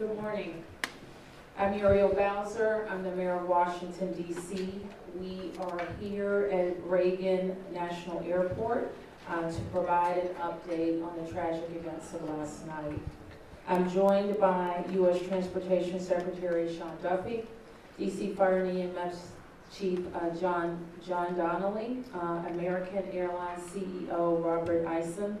Good morning. I'm Muriel Bowser. I'm the mayor of Washington, D.C. We are here at Reagan National Airport to provide an update on the tragic events of last night. I'm joined by U.S. Transportation Secretary Sean Duffy, D.C. Fire and EMS Chief John Donnelly, American Airlines CEO Robert Eisen,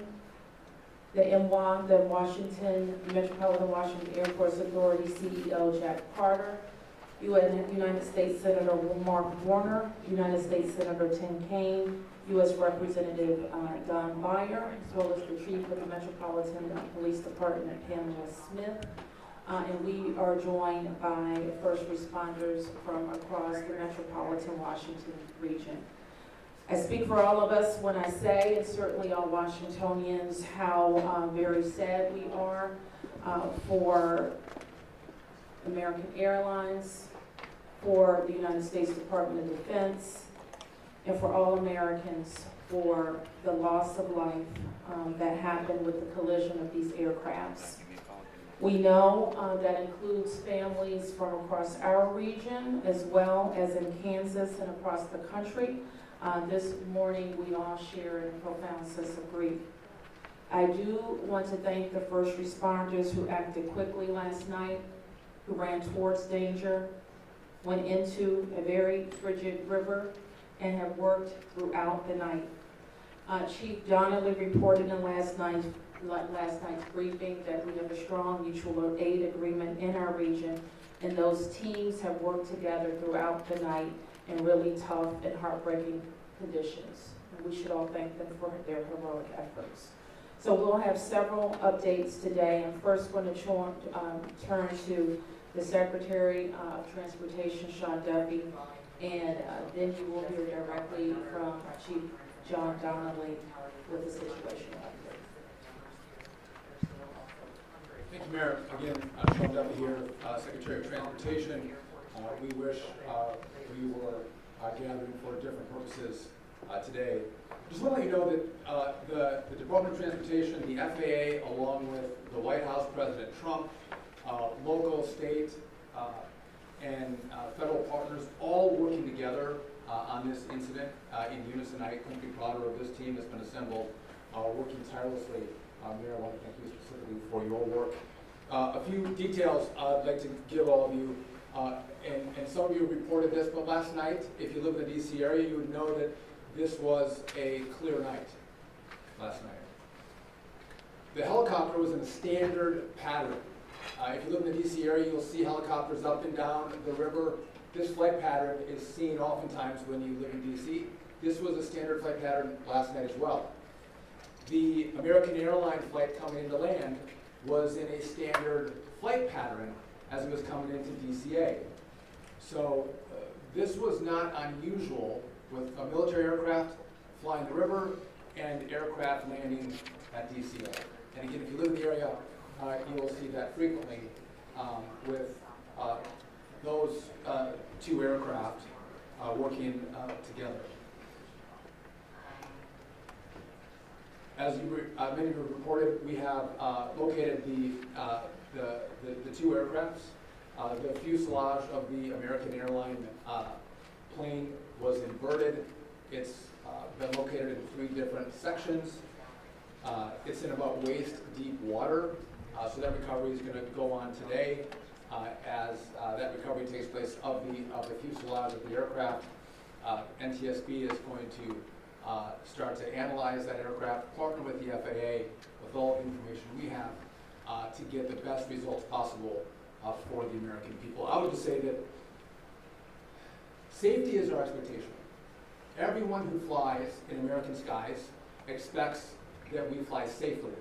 the MWA, the Metropolitan Washington Airports Authority CEO Jack Carter, United States Senator Mark Warner, United States Senator Tim Kaine, U.S. Representative Don Beyer, as well as the Chief of the Metropolitan Police Department, Pamela Smith. And we are joined by first responders from across the Metropolitan Washington region. I speak for all of us when I say, and certainly all Washingtonians, how very sad we are for American Airlines, for the United States Department of Defense, and for all Americans for the loss of life that happened with the collision of these aircrafts. We know that includes families from across our region as well as in Kansas and across the country. This morning we all share in a profound sense of grief. I do want to thank the first responders who acted quickly last night, who ran towards danger, went into a very frigid river, and have worked throughout the night. Chief Donnelly reported in last night's briefing that we have a strong mutual aid agreement in our region, and those teams have worked together throughout the night in really tough and heartbreaking conditions. And we should all thank them for their heroic efforts. So we'll have several updates today. I'm first going to turn to the Secretary of Transportation, Sean Duffy, and then you will hear directly from Chief John Donnelly with the situation update. Thank you, Mayor. Again, Sean Duffy here, Secretary of Transportation. We wish we were gathering for different purposes today. Just want to let you know that the Department of Transportation, the FAA, along with the White House, President Trump, local, state, and federal partners, all working together on this incident in unison. I couldn't be prouder of this team that's been assembled, working tirelessly. Mayor, I want to thank you specifically for your work. A few details I'd like to give all of you, and some of you reported this, but last night, if you live in the DC area, you would know that this was a clear night last night. The helicopter was in a standard pattern. If you live in the DC area, you'll see helicopters up and down the river. This flight pattern is seen oftentimes when you live in DC. This was a standard flight pattern last night as well. The American Airlines flight coming into land was in a standard flight pattern as it was coming into DCA. So this was not unusual with a military aircraft flying the river and aircraft landing at DCA. And again, if you live in the area, you will see that frequently with those two aircraft working together. As many of you reported, we have located the two aircrafts. The fuselage of the American Airlines plane was inverted. It's been located in 3 different sections. It's in about waist-deep water, so that recovery is going to go on today. As that recovery takes place of the fuselage of the aircraft, NTSB is going to start to analyze that aircraft, partner with the FAA with all the information we have to get the best results possible for the American people. I would just say that safety is our expectation. Everyone who flies in American skies expects that we fly safely,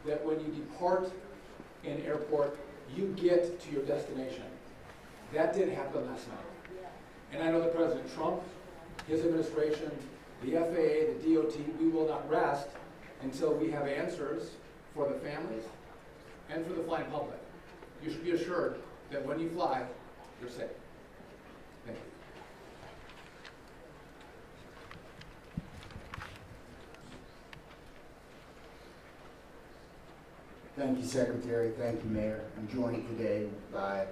that when you depart an airport, you get to your destination. That did happen last night. And I know that President Trump, his administration, the FAA, the DOT, we will not rest until we have answers for the families and for the flying public. You should be assured that when you fly, you're safe. Thank you. Thank you, Secretary. Thank you, Mayor. I'm joined today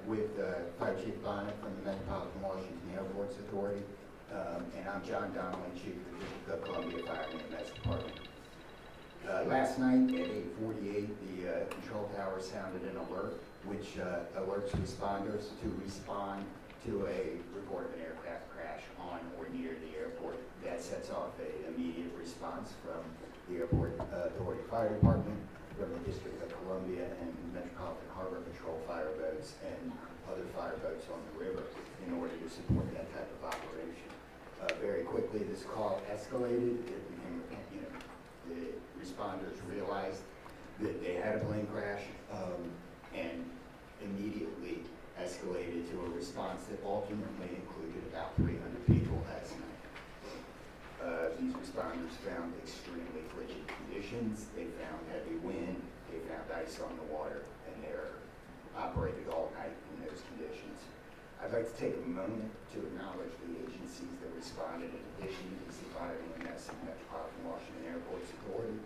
with Fire Chief Bonnet from the Metropolitan Washington Airports Authority, and I'm John Donnelly, Chief of the District of Columbia Fire and EMS Department. Last night at 8:48, the control tower sounded an alert, which alerts responders to respond to a report of an aircraft crash on or near the airport. That sets off an immediate response from the Airport Authority Fire Department, from the District of Columbia and Metropolitan Harbor Patrol fire boats and other fire boats on the river in order to support that type of operation. Very quickly, this call escalated. It became, the responders realized that they had a plane crash and immediately escalated to a response that ultimately included about 300 people last night. These responders found extremely frigid conditions. They found heavy wind. They found ice on the water, and they're operated all night in those conditions. I'd like to take a moment to acknowledge the agencies that responded in addition to the Fire and EMS and Metropolitan Washington Airports Authority,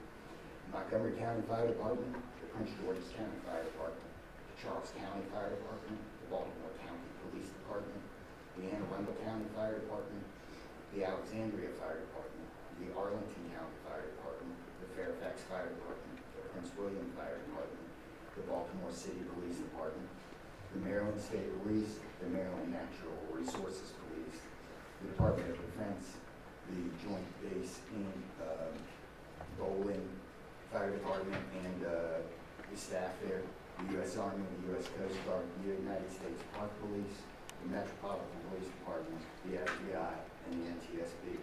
Montgomery County Fire Department, the Prince George's County Fire Department, the Charles County Fire Department, the Baltimore County Police Department, the Anne Arundel County Fire Department, the Alexandria Fire Department, the Arlington County Fire Department, the Fairfax Fire Department, the Prince William Fire Department, the Baltimore City Police Department, the Maryland State Police, the Maryland Natural Resources Police, the Department of Defense, the Joint Base in Bowling Fire Department, and the staff there, the U.S. Army, the U.S. Coast Guard, the United States Park Police, the Metropolitan Police Department, the FBI, and the NTSB.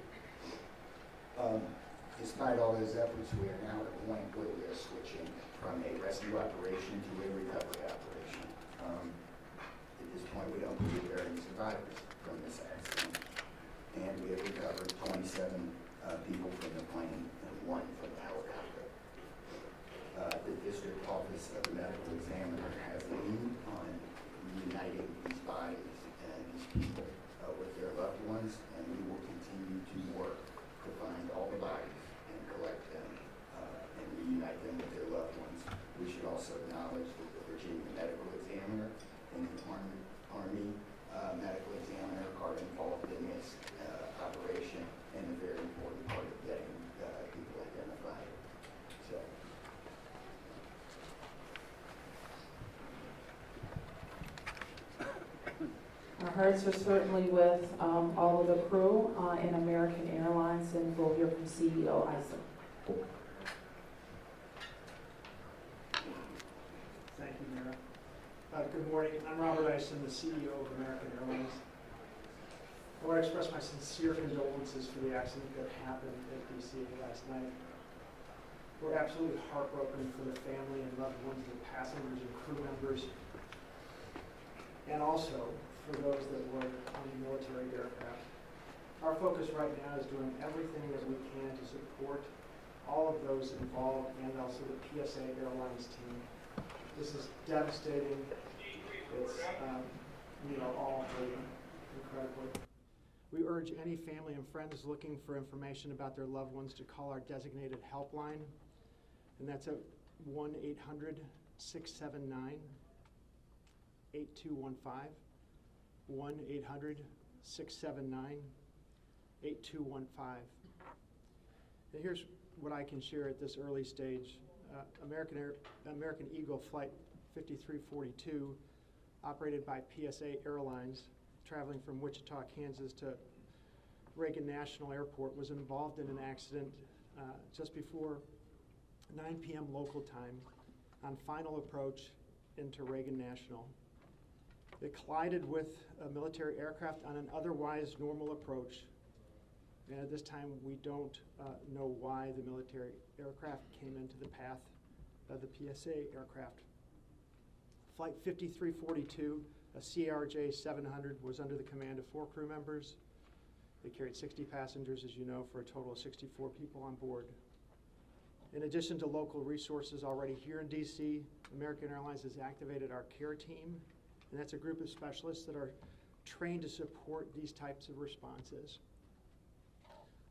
Despite all those efforts, we are now at a point where we are switching from a rescue operation to a recovery operation. At this point, we don't believe there are any survivors from this accident, and we have recovered 27 people from the plane and 1 from the helicopter. The District Office of the Medical Examiner has a lead on reuniting these bodies and these people with their loved ones, and we will continue to work to find all the bodies and collect them and reunite them with their loved ones. We should also acknowledge that the Virginia Medical Examiner and the Army Medical Examiner are involved in this operation and a very important part of getting people identified. So. Our hearts are certainly with all of the crew in American Airlines, and we'll hear from CEO Isom. Thank you, Mayor. Good morning. I'm Robert Isom, the CEO of American Airlines. I want to express my sincere condolences for the accident that happened at DC last night. We're absolutely heartbroken for the family and loved ones of the passengers and crew members, and also for those that were on the military aircraft. Our focus right now is doing everything that we can to support all of those involved and also the PSA Airlines team. This is devastating. It's, all hurting incredibly. We urge any family and friends looking for information about their loved ones to call our designated helpline, and that's at 1-800-679-8215. 1-800-679-8215. And here's what I can share at this early stage. American Eagle Flight 5342, operated by PSA Airlines, traveling from Wichita, Kansas to Reagan National Airport, was involved in an accident just before 9 p.m. local time on final approach into Reagan National. It collided with a military aircraft on an otherwise normal approach. And at this time, we don't know why the military aircraft came into the path of the PSA aircraft. Flight 5342, a CRJ-700, was under the command of 4 crew members. They carried 60 passengers, as you know, for a total of 64 people on board. In addition to local resources already here in DC, American Airlines has activated our care team, and that's a group of specialists that are trained to support these types of responses.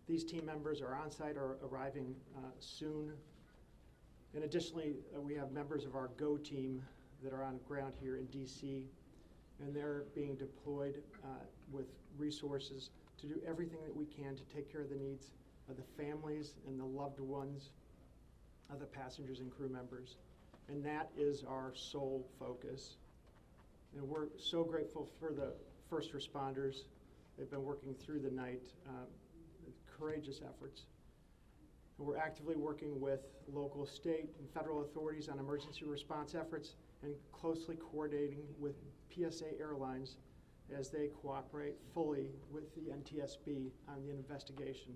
These team members are on site or arriving soon And additionally, we have members of our GO team that are on ground here in DC, and they're being deployed with resources to do everything that we can to take care of the needs of the families and the loved ones of the passengers and crew members. And that is our sole focus. And we're so grateful for the first responders. They've been working through the night, courageous efforts. And we're actively working with local, state, and federal authorities on emergency response efforts and closely coordinating with PSA Airlines as they cooperate fully with the NTSB on the investigation.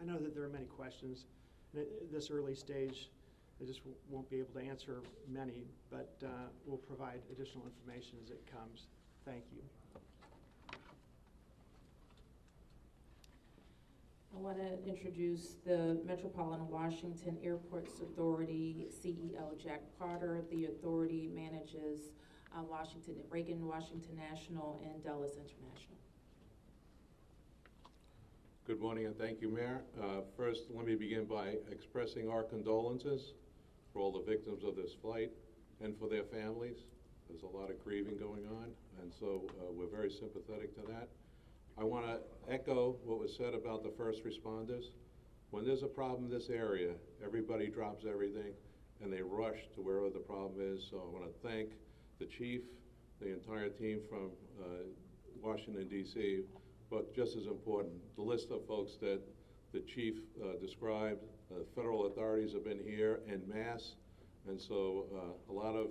I know that there are many questions. And at this early stage, I just won't be able to answer many, but we'll provide additional information as it comes. Thank you. I want to introduce the Metropolitan Washington Airports Authority CEO, Jack Potter. The authority manages Reagan Washington National and Dulles International. Good morning and thank you, Mayor. First, let me begin by expressing our condolences for all the victims of this flight and for their families. There's a lot of grieving going on, and so we're very sympathetic to that. I want to echo what was said about the first responders. When there's a problem in this area, everybody drops everything and they rush to wherever the problem is. So I want to thank the chief, the entire team from Washington, D.C., but just as important, the list of folks that the chief described. Federal authorities have been here en masse, and so a lot of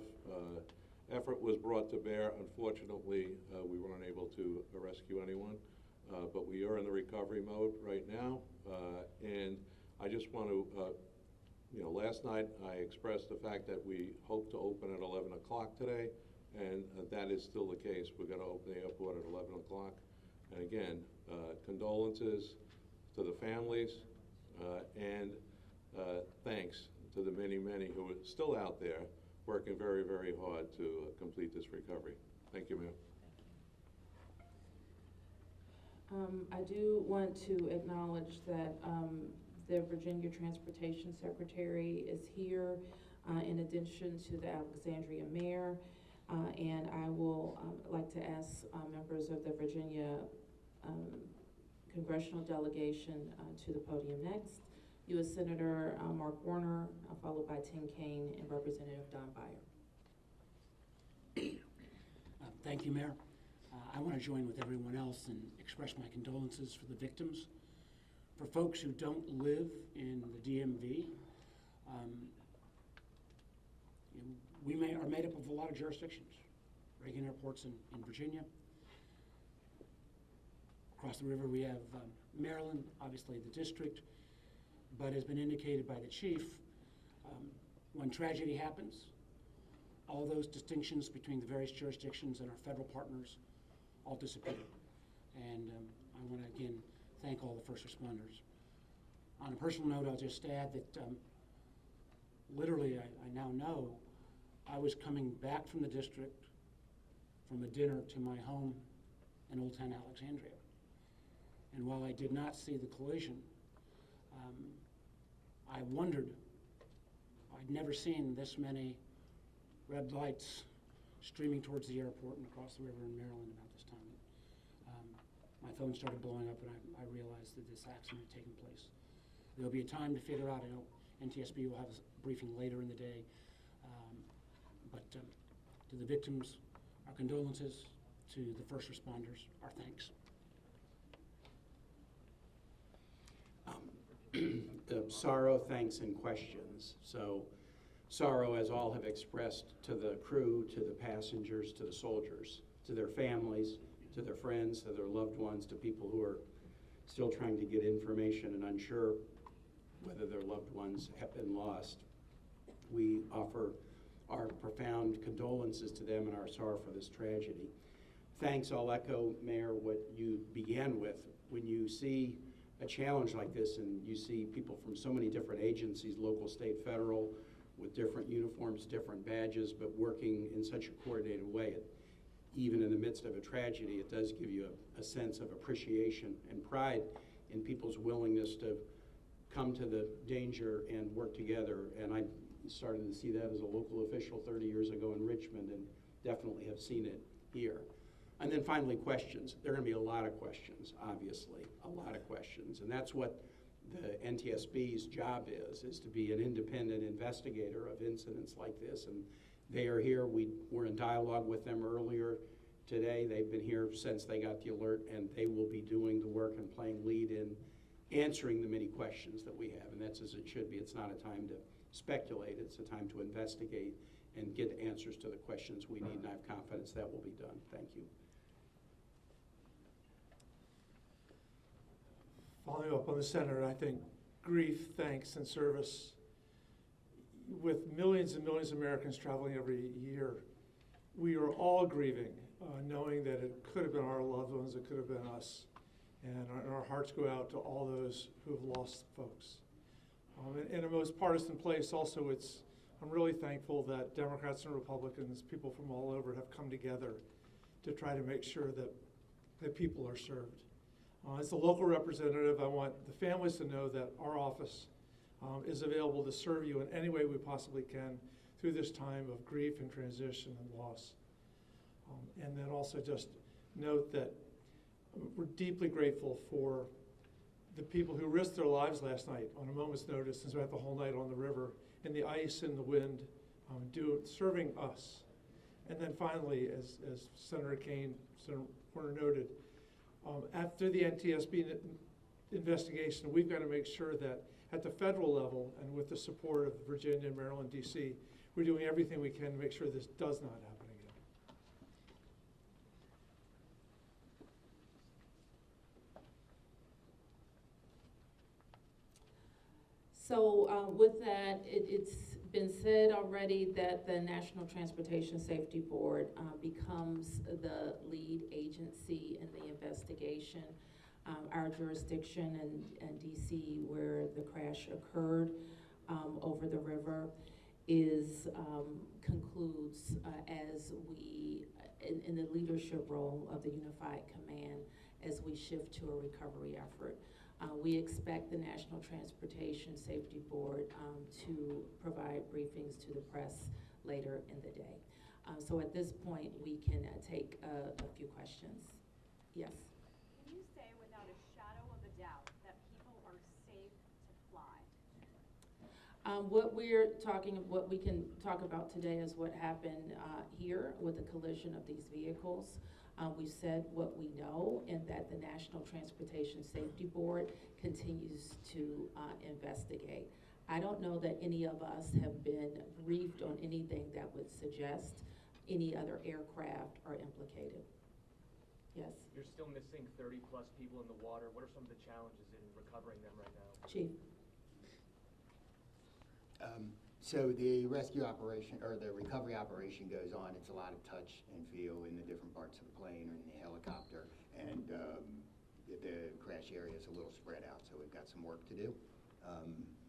effort was brought to bear. Unfortunately, we weren't able to rescue anyone, but we are in the recovery mode right now. And I just want to, last night I expressed the fact that we hope to open at 11 o'clock today, and that is still the case. We're going to open the airport at 11 o'clock. And again, condolences to the families, and thanks to the many, many who are still out there working very, very hard to complete this recovery. Thank you, Mayor. I do want to acknowledge that the Virginia Transportation Secretary is here in addition to the Alexandria Mayor. And I will like to ask members of the Virginia Congressional delegation to the podium next. U.S. Senator Mark Warner, followed by Tim Kaine and Representative Don Beyer. Thank you, Mayor. I want to join with everyone else and express my condolences for the victims. For folks who don't live in the DMV, we are made up of a lot of jurisdictions. Reagan Airport's in Virginia. Across the river we have Maryland, obviously the district, but as been indicated by the chief, when tragedy happens, all those distinctions between the various jurisdictions and our federal partners all disappear. And I want to again thank all the first responders. On a personal note, I'll just add that literally I now know I was coming back from the district from a dinner to my home in Old Town Alexandria. And while I did not see the collision, I wondered, I'd never seen this many red lights streaming towards the airport and across the river in Maryland about this time. My phone started blowing up and I realized that this accident had taken place. There'll be a time to figure out. I know NTSB will have a briefing later in the day. But to the victims, our condolences. To the first responders, our thanks. Sorrow, thanks, and questions. So sorrow, as all have expressed, to the crew, to the passengers, to the soldiers, to their families, to their friends, to their loved ones, to people who are still trying to get information and unsure whether their loved ones have been lost. We offer our profound condolences to them and our sorrow for this tragedy. Thanks, I'll echo, Mayor, what you began with. When you see a challenge like this and you see people from so many different agencies, local, state, federal, with different uniforms, different badges, but working in such a coordinated way, even in the midst of a tragedy, it does give you a sense of appreciation and pride in people's willingness to come to the danger and work together. And I started to see that as a local official 30 years ago in Richmond, and definitely have seen it here. And then finally, questions. There are going to be a lot of questions, obviously, a lot of questions. And that's what the NTSB's job is to be an independent investigator of incidents like this. And they are here. We were in dialogue with them earlier today. They've been here since they got the alert, and they will be doing the work and playing lead in answering the many questions that we have. And that's as it should be. It's not a time to speculate. It's a time to investigate and get answers to the questions we need, and I have confidence that will be done. Thank you. Following up on the Senator, I think grief, thanks, and service, with millions and millions of Americans traveling every year, we are all grieving, knowing that it could have been our loved ones, it could have been us. And our hearts go out to all those who have lost folks. In a most partisan place also, I'm really thankful that Democrats and Republicans, people from all over, have come together to try to make sure that people are served. As the local representative, I want the families to know that our office is available to serve you in any way we possibly can through this time of grief and transition and loss. And then also just note that we're deeply grateful for the people who risked their lives last night on a moment's notice and spent the whole night on the river in the ice and the wind, serving us. And then finally, as Senator Kane, Senator Warner noted, after the NTSB investigation, we've got to make sure that at the federal level and with the support of Virginia, Maryland, DC, we're doing everything we can to make sure this does not happen again. So with that, it's been said already that the National Transportation Safety Board becomes the lead agency in the investigation. Our jurisdiction in DC, where the crash occurred over the river, concludes as we, in the leadership role of the Unified Command, as we shift to a recovery effort. We expect the National Transportation Safety Board to provide briefings to the press later in the day. So at this point, we can take a few questions. Yes? Can you say without a shadow of a doubt that people are safe to fly? What we can talk about today is what happened here with the collision of these vehicles. We've said what we know, and that the National Transportation Safety Board continues to investigate. I don't know that any of us have been briefed on anything that would suggest any other aircraft are implicated. Yes? You're still missing 30 plus people in the water. What are some of the challenges in recovering them right now? Chief? So the rescue operation, or the recovery operation goes on. It's a lot of touch and feel in the different parts of the plane or in the helicopter. And the crash area is a little spread out, so we've got some work to do.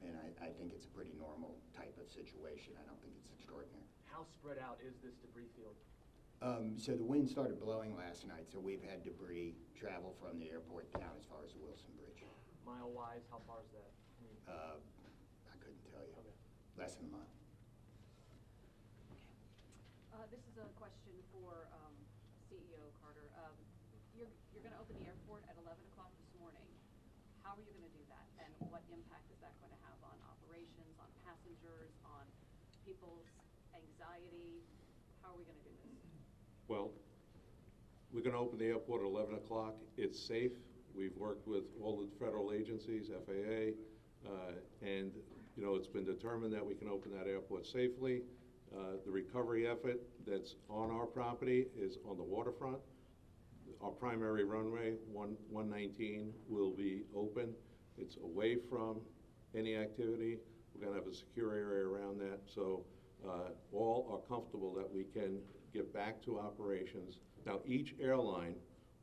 And I think it's a pretty normal type of situation. I don't think it's extraordinary. How spread out is this debris field? So the wind started blowing last night, so we've had debris travel from the airport down as far as the Wilson Bridge. Mile-wise, how far is that? I couldn't tell you. Okay. Less than a mile. This is a question for CEO Carter. You're going to open the airport at 11 o'clock this morning. How are you going to do that? And what impact is that going to have on operations, on passengers, on people's anxiety? How are we going to do this? Well, we're going to open the airport at 11 o'clock. It's safe. We've worked with all the federal agencies, FAA, and you know, it's been determined that we can open that airport safely. The recovery effort that's on our property is on the waterfront. Our primary runway, 119, will be open. It's away from any activity. We're going to have a secure area around that, so all are comfortable that we can get back to operations. Now, each airline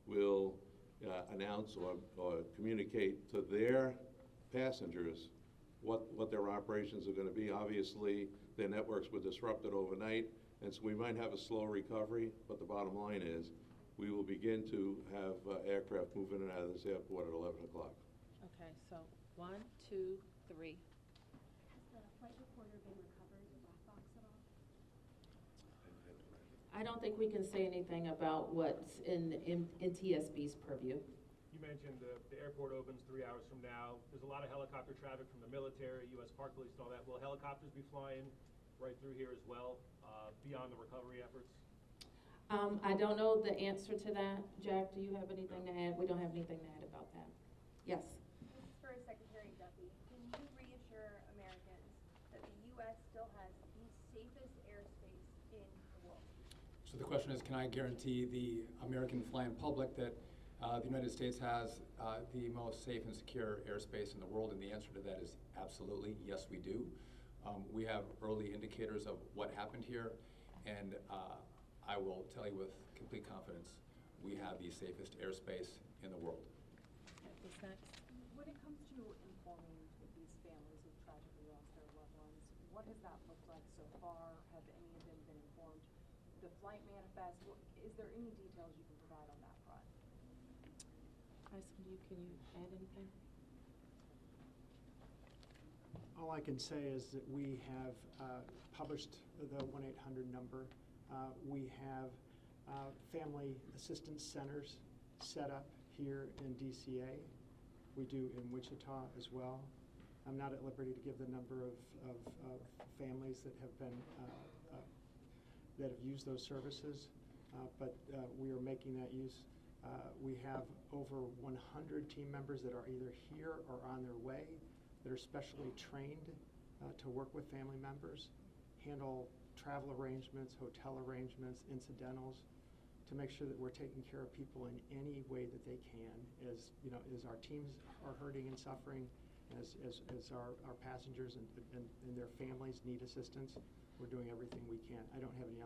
will announce or communicate to their passengers what their operations are going to be. Obviously, their networks were disrupted overnight, and so we might have a slow recovery, but the bottom line is we will begin to have aircraft moving in and out of this airport at 11 o'clock. Okay, so 1, 2, 3. Has the flight recorder been recovered, the black box at all? I don't think we can say anything about what's in NTSB's purview. You mentioned the airport opens 3 hours from now. There's a lot of helicopter traffic from the military, U.S. Park Police and all that. Will helicopters be flying right through here as well, beyond the recovery efforts? I don't know the answer to that. Jack, do you have anything to add? We don't have anything to add about that. Yes. This is for Secretary Duffy. Can you reassure Americans that the U.S. still has the safest airspace in the world? So the question is, can I guarantee the American flying public that the United States has the most safe and secure airspace in the world? And the answer to that is absolutely, yes, we do. We have early indicators of what happened here, and I will tell you with complete confidence, we have the safest airspace in the world. What's next? When it comes to informing these families who've tragically lost their loved ones, what has that looked like so far? Have any of them been informed? The flight manifest, is there any details you can provide on that front? Tyson, can you add anything? All I can say is that we have published the 1-800 number. We have family assistance centers set up here in DCA. We do in Wichita as well. I'm not at liberty to give the number of families that have been that have used those services, but we are making that use. We have over 100 team members that are either here or on their way that are specially trained to work with family members, handle travel arrangements, hotel arrangements, incidentals, to make sure that we're taking care of people in any way that they can, as you know, as our teams are hurting and suffering, as our passengers and their families need assistance. We're doing everything we can. I don't have any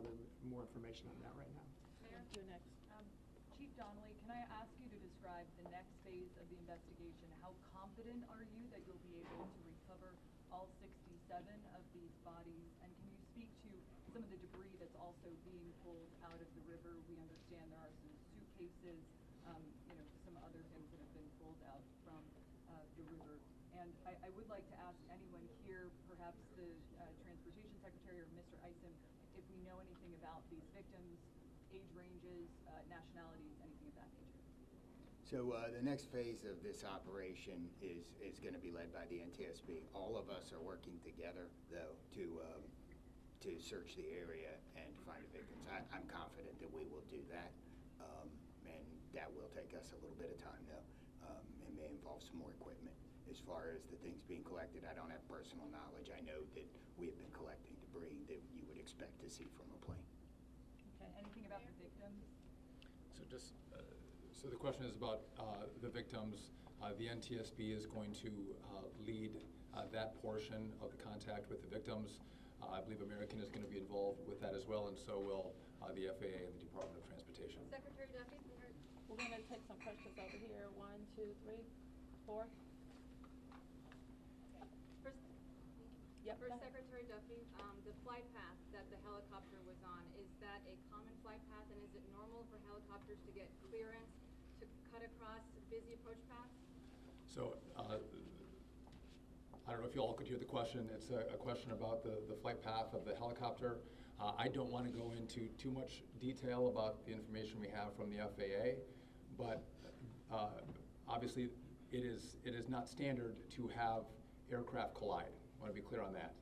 more information on that right now. Mayor? You next. Chief Donnelly, can I ask you to describe the next phase of the investigation? How confident are you that you'll be able to recover all 67 of these bodies? And can you speak to some of the debris that's also being pulled out of the river? We understand there are some suitcases, some other things that have been pulled out from the river. And I would like to ask anyone here, perhaps the Transportation Secretary or Mr. Isom, if we know anything about these victims, age ranges, nationalities, anything of that nature. So the next phase of this operation is going to be led by the NTSB. All of us are working together, though, to search the area and to find the victims. I'm confident that we will do that, and that will take us a little bit of time, though. It may involve some more equipment. As far as the things being collected, I don't have personal knowledge. I know that we have been collecting debris that you would expect to see from a plane. Okay, anything about the victims? So the question is about the victims. The NTSB is going to lead that portion of the contact with the victims. I believe American is going to be involved with that as well, and so will the FAA and the Department of Transportation. Secretary Duffy? We're going to take some questions over here. 1, 2, 3, 4. Yep. For Secretary Duffy, the flight path that the helicopter was on, is that a common flight path, and is it normal for helicopters to get clearance to cut across busy approach paths? So I don't know if you all could hear the question. It's a question about the flight path of the helicopter. I don't want to go into too much detail about the information we have from the FAA, but obviously it is not standard to have aircraft collide. I want to be clear on that.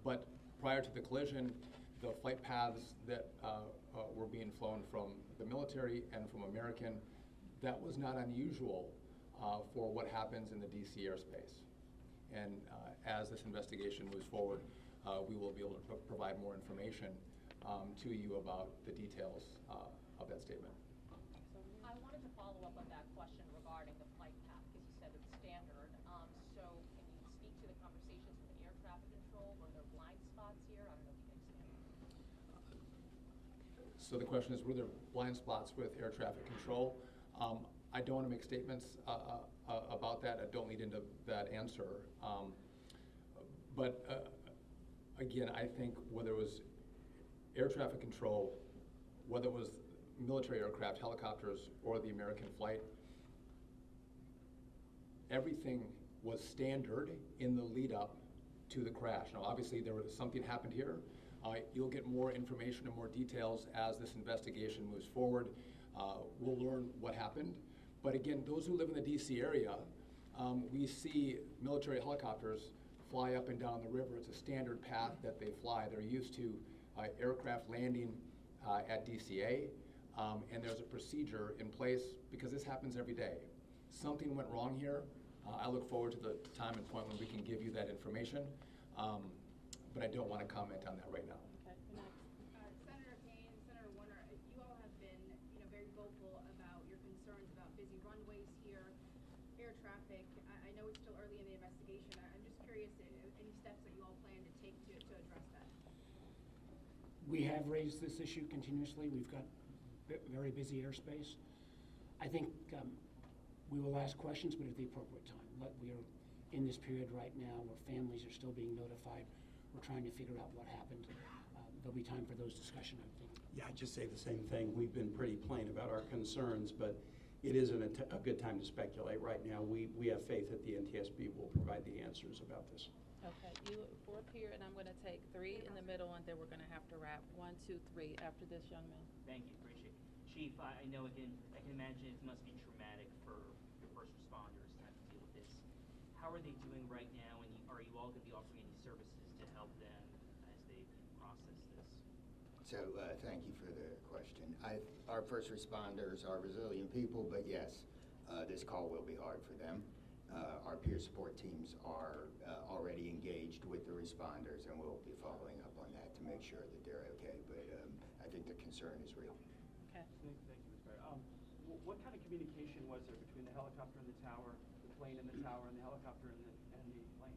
But prior to the collision, the flight paths that were being flown from the military and from American, that was not unusual for what happens in the DC airspace. And as this investigation moves forward, we will be able to provide more information to you about the details of that statement. I wanted to follow up on that question regarding the flight path, because you said it's standard. So can you speak to the conversations with air traffic control? Were there blind spots here? I don't know if you can expand. So the question is, were there blind spots with air traffic control? I don't want to make statements about that. I don't lead into that answer. But again, I think whether it was air traffic control, whether it was military aircraft, helicopters, or the American flight, everything was standard in the lead up to the crash. Now, obviously, something happened here. You'll get more information and more details as this investigation moves forward. We'll learn what happened. But again, those who live in the DC area, we see military helicopters fly up and down the river. It's a standard path that they fly. They're used to aircraft landing at DCA, and there's a procedure in place because this happens every day. Something went wrong here. I look forward to the time and point when we can give you that information, but I don't want to comment on that right now. Okay, next. Senator Kane, Senator Warner, you all have been, very vocal about your concerns about busy runways here, air traffic. I know it's still early in the investigation. I'm just curious any steps that you all plan to take to address that. We have raised this issue continuously. We've got very busy airspace. I think we will ask questions, but at the appropriate time. We are in this period right now where families are still being notified. We're trying to figure out what happened. There'll be time for those discussions, I think. Yeah, I'd just say the same thing. We've been pretty plain about our concerns, but it isn't a good time to speculate right now. We have faith that the NTSB will provide the answers about this. Okay, you four up here, and I'm going to take three in the middle, and then we're going to have to wrap. 1, 2, 3 after this young man. Thank you, appreciate it. Chief, I know again, I can imagine it must be traumatic for your first responders to have to deal with this. How are they doing right now, and are you all going to be offering any services to help them as they process this? So thank you for the question. Our first responders are resilient people, but yes, this call will be hard for them. Our peer support teams are already engaged with the responders, and we'll be following up on that to make sure that they're okay. But I think the concern is real. Okay. Thank you, Mr. Mayor. What kind of communication was there between the helicopter and the tower, the plane and the tower, and the helicopter and the plane?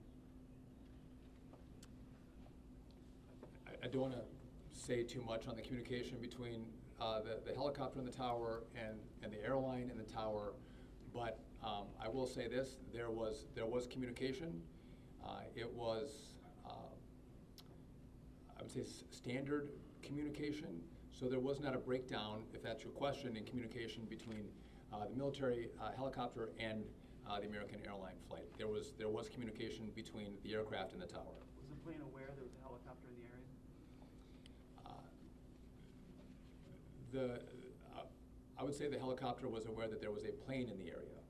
I don't want to say too much on the communication between the helicopter and the tower and the airline and the tower, but I will say this: there was communication. It was I would say standard communication. So there was not a breakdown, if that's your question, in communication between the military helicopter and the American airline flight. There was communication between the aircraft and the tower. Was the plane aware there was a helicopter in the area? I would say the helicopter was aware that there was a plane in the area.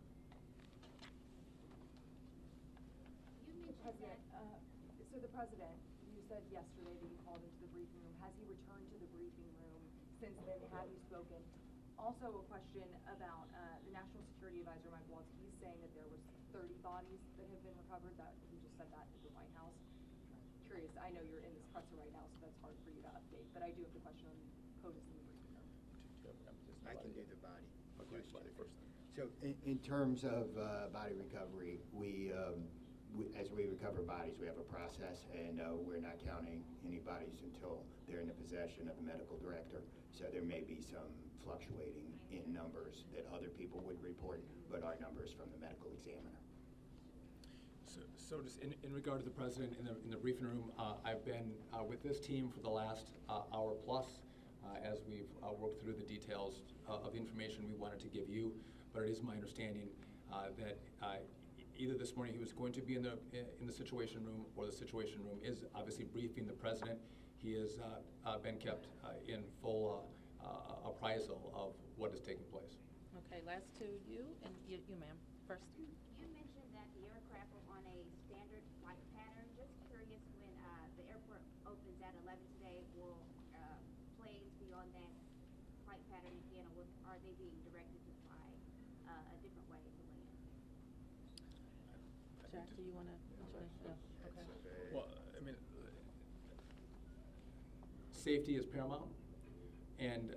So the president, you said yesterday that you called into the briefing room. Has he returned to the briefing room since then? Have you spoken? Also a question about the National Security Advisor, Mike Waltz. He's saying that there was 30 bodies that have been recovered. That he just said that at the White House. Curious, I know you're in this presser right now, so that's hard for you to update, but I do have the question on POTUS in the briefing room. I can do the body question. So in terms of body recovery, as we recover bodies, we have a process, and we're not counting any bodies until they're in the possession of the medical director. So there may be some fluctuating in numbers that other people would report, but our numbers from the medical examiner. So just in regard to the president in the briefing room, I've been with this team for the last hour plus as we've worked through the details of the information we wanted to give you. But it is my understanding that either this morning he was going to be in the Situation Room, or the Situation Room is obviously briefing the president. He has been kept in full appraisal of what is taking place. Okay, last two, you and you ma'am, first. You mentioned that the aircraft were on a standard flight pattern. Just curious, when the airport opens at 11 today, will planes be on that flight pattern again, or are they being directed to fly a different way to land? Jack, do you want to? Okay. Well, I mean, safety is paramount, and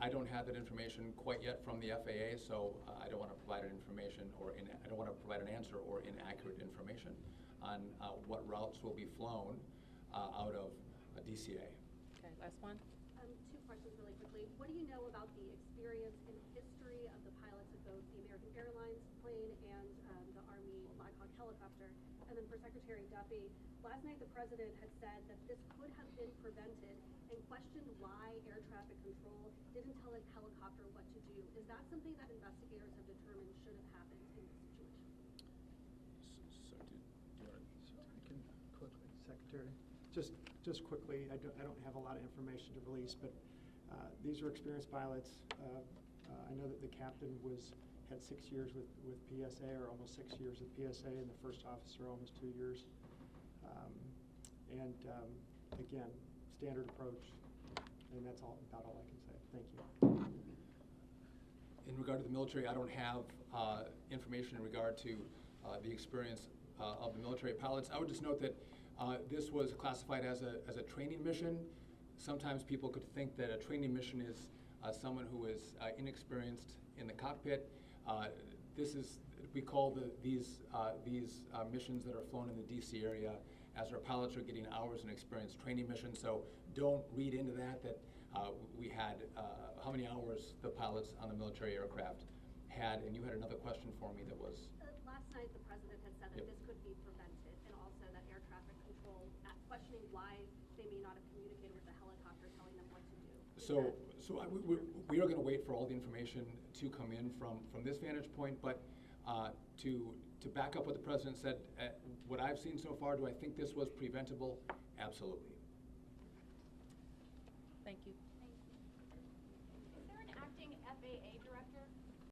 I don't have that information quite yet from the FAA, so I don't want to provide an information I don't want to provide an answer or inaccurate information on what routes will be flown out of DCA. Okay, last one. Two questions really quickly. What do you know about the experience and history of the pilots of both the American Airlines plane and the Army Black Hawk helicopter? And then for Secretary Duffy, last night the president had said that this could have been prevented and questioned why air traffic control didn't tell a helicopter what to do. Is that something that investigators have determined should have happened in this situation? So do you want to? Secretary, just quickly, I don't have a lot of information to release, but these are experienced pilots. I know that the captain had 6 years with PSA, or almost 6 years with PSA, and the first officer almost 2 years. Again, standard approach, and that's about all I can say. Thank you. In regard to the military, I don't have information in regard to the experience of the military pilots. I would just note that this was classified as a training mission. Sometimes people could think that a training mission is someone who is inexperienced in the cockpit. We call these missions that are flown in the DC area, as our pilots are getting hours in experience, training missions. So don't read into that we had how many hours the pilots on the military aircraft had. And you had another question for me that was. Last night, the president had said that Yep. this could be prevented, and also that air traffic control, questioning why they may not have communicated with the helicopter, telling them what to do. We are going to wait for all the information to come in from this vantage point, but to back up what the president said, what I've seen so far, do I think this was preventable? Absolutely. Thank you. Is there an acting FAA director?